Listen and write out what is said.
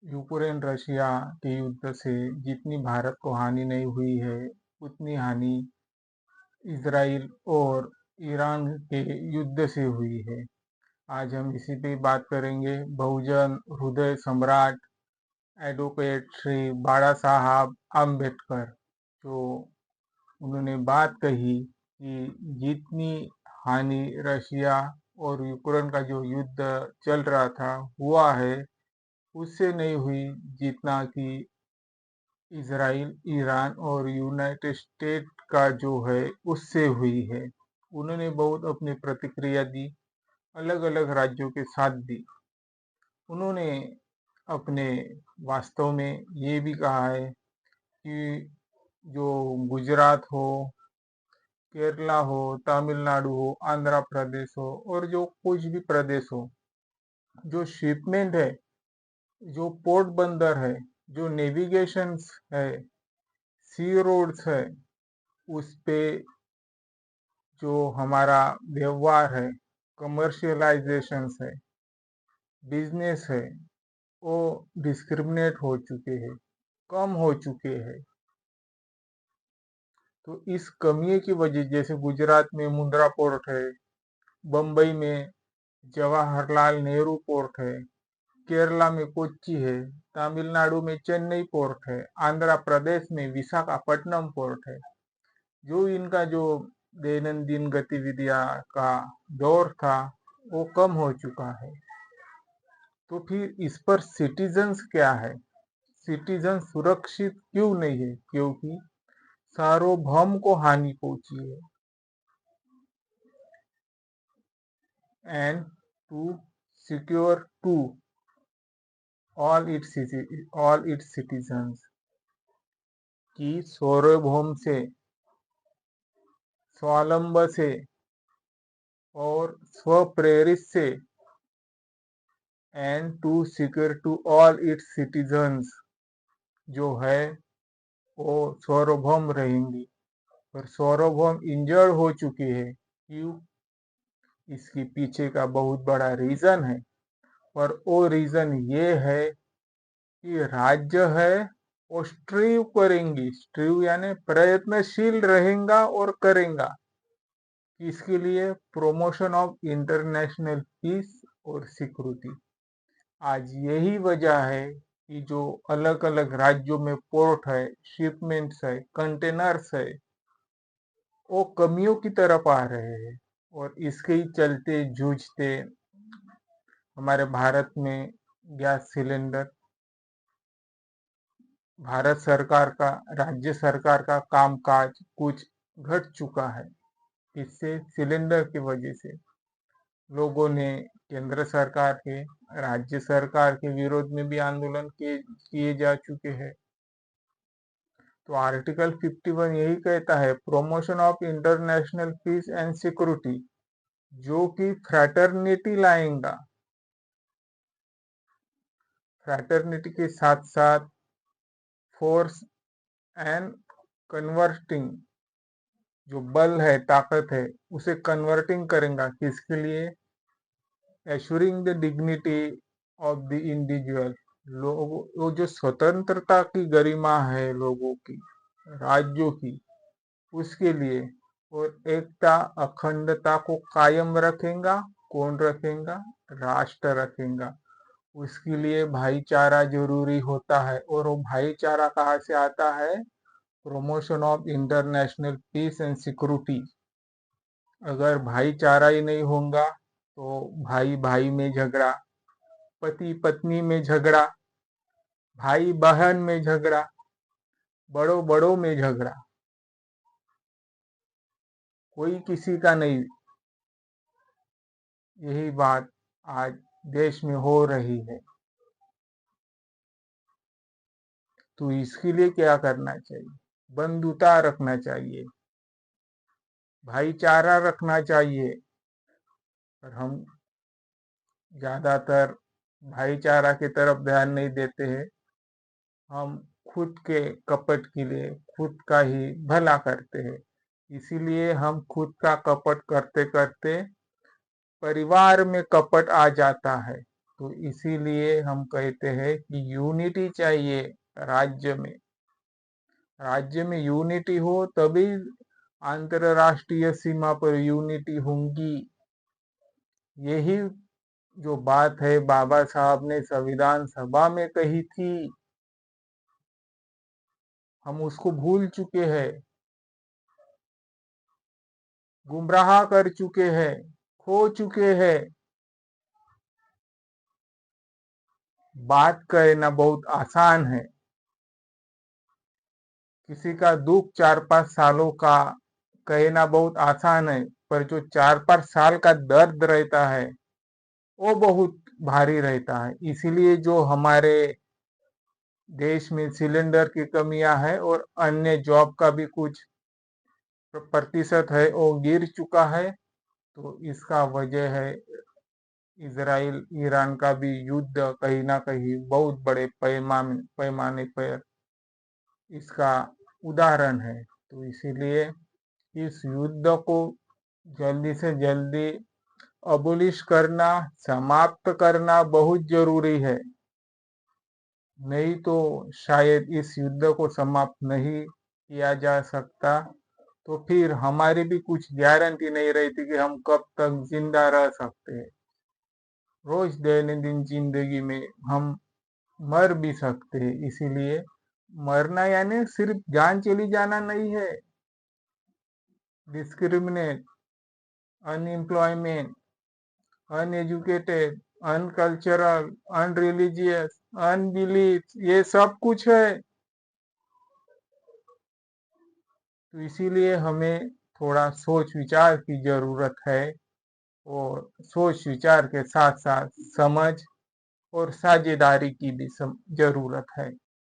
Ukraine Russia के युद्ध से जितनी भारत को हानि नहीं हुई है, उतनी हानि इजराइल और ईरान के युद्ध से हुई है। आज हम इसी पे बात करेंगे। बहुजन हृदय सम्राट एडवोकेट श्री बाला साहब आम्बेडकर, जो उन्होंने बात कही कि जितनी हानि रशिया और यूक्रेन का जो युद्ध चल रहा था हुआ है, उससे नहीं हुई जितना कि इजराइल, ईरान और यूनाइटेड स्टेट का जो है उससे हुई है। उन्होंने बहुत अपनी प्रतिक्रिया दी, अलग अलग राज्यों के साथ दी। उन्होंने अपने वास्तव में ये भी कहा है कि जो गुजरात हो, केरला हो, तमिलनाडु हो, आंध्र प्रदेश हो और जो कुछ भी प्रदेश हो, जो शिपमेंट है, जो पोर्ट बंदर है, जो नेविगेशन है, सी रोड्स है, उस पे जो हमारा व्यवहार है, कमर्शियलाइजेशन है, बिजनेस है, वो डिस्क्रिमिनेट हो चुके हैं, कम हो चुके हैं। तो इस कमी की वजह, जैसे गुजरात में मुंद्रा पोर्ट है, बम्बई में जवाहरलाल नेहरू पोर्ट है, केरला में कोच्चि है, तमिलनाडु में चेन्नई पोर्ट है, आंध्र प्रदेश में विशाखापट्टनम पोर्ट है। जो इनका जो दैनंदिन गतिविधियां का दौर था, वो कम हो चुका है। तो फिर इस पर सिटीजन्स क्या है? सिटीजन सुरक्षित क्यों नहीं है? क्योंकि सार्वभौम को हानि पहुंची है। And to secure to all its citizens की सार्वभौम से, स्वावलंब से और स्वप्रेरित से, and to secure to all its citizens जो है वो सार्वभौम रहेंगी। पर सार्वभौम इंजर्ड हो चुकी है। क्यों? इसके पीछे का बहुत बड़ा रीजन है, और वो रीजन ये है कि राज्य है वो स्ट्रीव करेंगी, स्ट्रीव यानी प्रयत्नशील रहेगा और करेगा। इसके लिए प्रमोशन ऑफ इंटरनेशनल पीस और सिक्योरिटी। आज यही वजह है कि जो अलग अलग राज्यों में पोर्ट है, शिपमेंट्स है, कंटेनर्स है, वो कमियों की तरफ आ रहे हैं। और इसके ही चलते जूझते हमारे भारत में गैस सिलेंडर, भारत सरकार का, राज्य सरकार का कामकाज कुछ घट चुका है। इससे सिलेंडर की वजह से लोगों ने केंद्र सरकार के, राज्य सरकार के विरोध में भी आंदोलन किए जा चुके हैं। तो आर्टिकल 51 यही कहता है, promotion of international peace and security, जो कि फ्रैटर्निटी लाएगा। फ्रैटर्निटी के साथ साथ फोर्स एंड कन्वर्टिंग, जो बल है, ताकत है, उसे कन्वर्टिंग करेगा। किसके लिए? Assuring the dignity of the individual, लोगों, वो जो स्वतंत्रता की गरिमा है लोगों की, राज्यों की, उसके लिए। और एकता अखंडता को कायम रखेगा। कौन रखेगा? राष्ट्र रखेगा। उसके लिए भाईचारा जरूरी होता है, और वो भाईचारा कहाँ से आता है? Promotion of international peace and security. अगर भाईचारा ही नहीं होगा तो भाई भाई में झगड़ा, पति पत्नी में झगड़ा, भाई बहन में झगड़ा, बड़ों बड़ों में झगड़ा, कोई किसी का नहीं। यही बात आज देश में हो रही है। तो इसके लिए क्या करना चाहिए? बंधुता रखना चाहिए, भाईचारा रखना चाहिए। पर हम ज्यादातर भाईचारा की तरफ ध्यान नहीं देते हैं। हम खुद के कपट के लिए खुद का ही भला करते हैं। इसीलिए हम खुद का कपट करते करते परिवार में कपट आ जाता है। तो इसीलिए हम कहते हैं कि यूनिटी चाहिए राज्य में। राज्य में यूनिटी हो तभी अंतरराष्ट्रीय सीमा पर यूनिटी होंगी। यही जो बात है बाबा साहब ने संविधान सभा में कही थी, हम उसको भूल चुके हैं, गुमराह कर चुके हैं, खो चुके हैं। बात कहना बहुत आसान है, किसी का दुख 4-5 सालों का कहना बहुत आसान है, पर जो 4-5 साल का दर्द रहता है वो बहुत भारी रहता है। इसीलिए जो हमारे देश में सिलेंडर की कमियां है और अन्य जॉब का भी कुछ प्रतिशत है वो गिर चुका है, तो इसका वजह है इजराइल ईरान का भी युद्ध कहीं ना कहीं बहुत बड़े पैमाने पर इसका उदाहरण है। तो इसीलिए इस युद्ध को जल्दी से जल्दी अबोलिश करना, समाप्त करना बहुत जरूरी है। नहीं तो शायद इस युद्ध को समाप्त नहीं किया जा सकता, तो फिर हमारी भी कुछ गारंटी नहीं रहती कि हम कब तक जिंदा रह सकते हैं। रोज दैनंदिन जिंदगी में हम मर भी सकते हैं। इसीलिए मरना यानी सिर्फ जान चली जाना नहीं है। डिस्क्रिमिनेट, अनएम्प्लॉयमेंट, अनएजुकेटेड, अनकल्चरल, अनरिलीजियस, अनबिलीफ, ये सब कुछ है। तो इसीलिए हमें थोड़ा सोच विचार की जरूरत है, और सोच विचार के साथ साथ समझ और साझेदारी की भी जरूरत है।